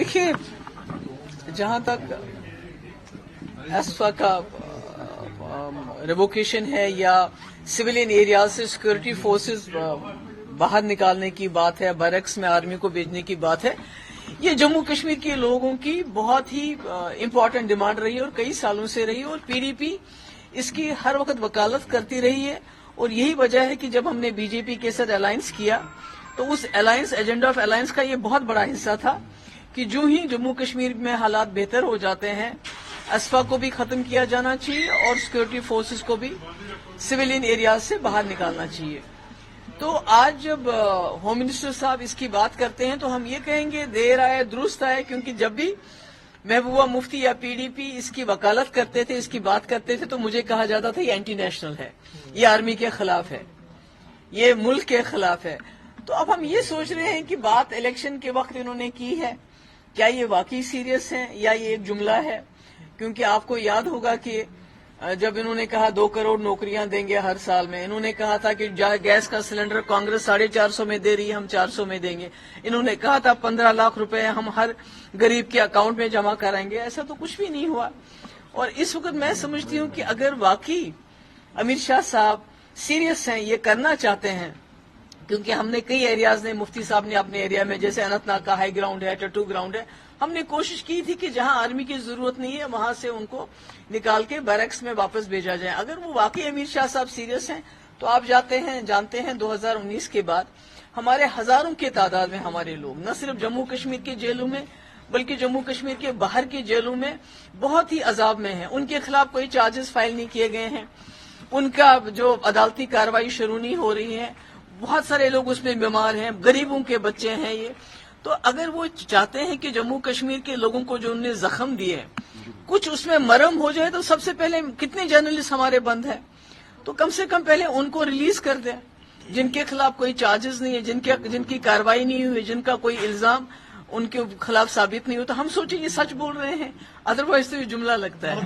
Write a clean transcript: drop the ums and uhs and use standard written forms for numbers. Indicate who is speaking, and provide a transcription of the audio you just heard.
Speaker 1: देखिए, जहां तक एसफा का रिवोकेशन है या सिविलियन एरिया से सिक्योरिटी फोर्सेस बाहर निकालने की बात है, बैरक्स में आर्मी को भेजने की बात है, ये जम्मू कश्मीर के लोगों की बहुत ही इम्पोर्टेंट डिमांड रही है और कई सालों से रही है और पीडीपी इसकी हर वक्त वकालत करती रही है। और यही वजह है कि जब हमने बीजेपी के साथ अलायंस किया तो उस अलायंस एजेंडा ऑफ अलायंस का ये बहुत बड़ा हिस्सा था कि जो ही जम्मू कश्मीर में हालात बेहतर हो जाते हैं, एसफा को भी खत्म किया जाना चाहिए और सिक्योरिटी फोर्सेस को भी सिविलियन एरियाज से बाहर निकालना चाहिए। तो आज जब होम मिनिस्टर साहब इसकी बात करते हैं तो हम ये कहेंगे देर आए दुरुस्त आए, क्योंकि जब भी महबूबा मुफ्ती या पीडीपी इसकी वकालत करते थे, इसकी बात करते थे, तो मुझे कहा जाता था ये एंटी नेशनल है, ये आर्मी के खिलाफ है, ये मुल्क के खिलाफ है। तो अब हम ये सोच रहे हैं कि बात इलेक्शन के वक्त इन्होंने की है, क्या ये वाकई सीरियस है या ये एक जुमला है? क्योंकि आपको याद होगा कि जब इन्होंने कहा 2 करोड़ नौकरियां देंगे हर साल में, इन्होंने कहा था कि गैस का सिलेंडर कांग्रेस 450 में दे रही है, हम 400 में देंगे, इन्होंने कहा था 15 लाख रुपए हम हर गरीब के अकाउंट में जमा कराएंगे। ऐसा तो कुछ भी नहीं हुआ। और इस वक्त मैं समझती हूं कि अगर वाकई अमित शाह साहब सीरियस हैं, ये करना चाहते हैं, क्योंकि हमने कई एरियाज ने, मुफ्ती साहब ने अपने एरिया में, जैसे अनंतनाग का हाई ग्राउंड है, टट्टू ग्राउंड है, हमने कोशिश की थी कि जहां आर्मी की जरूरत नहीं है वहां से उनको निकाल के बैरक्स में वापस भेजा जाए। अगर वो वाकई अमित शाह साहब सीरियस हैं तो आप जानते हैं 2019 के बाद हमारे हजारों के तादाद में हमारे लोग न सिर्फ जम्मू कश्मीर के जेलों में बल्कि जम्मू कश्मीर के बाहर के जेलों में बहुत ही अजाब में हैं। उनके खिलाफ कोई चार्जेस फाइल नहीं किए गए हैं, उनका जो अदालती कार्रवाई शुरू नहीं हो रही है, बहुत सारे लोग उसमें बीमार हैं, गरीबों के बच्चे हैं ये। तो अगर वो चाहते हैं कि जम्मू कश्मीर के लोगों को जो उन्होंने जख्म दिए कुछ उसमें मरहम हो जाए, तो सबसे पहले कितने जर्नलिस्ट हमारे बंद हैं, तो कम से कम पहले उनको रिलीज कर दें, जिनके खिलाफ कोई चार्जेस नहीं है, जिनकी कार्रवाई नहीं हुई, जिनका कोई इल्जाम उनके खिलाफ साबित नहीं हो। तो हम सोचे ये सच बोल रहे हैं, अदरवाइज तो ये जुमला लगता है।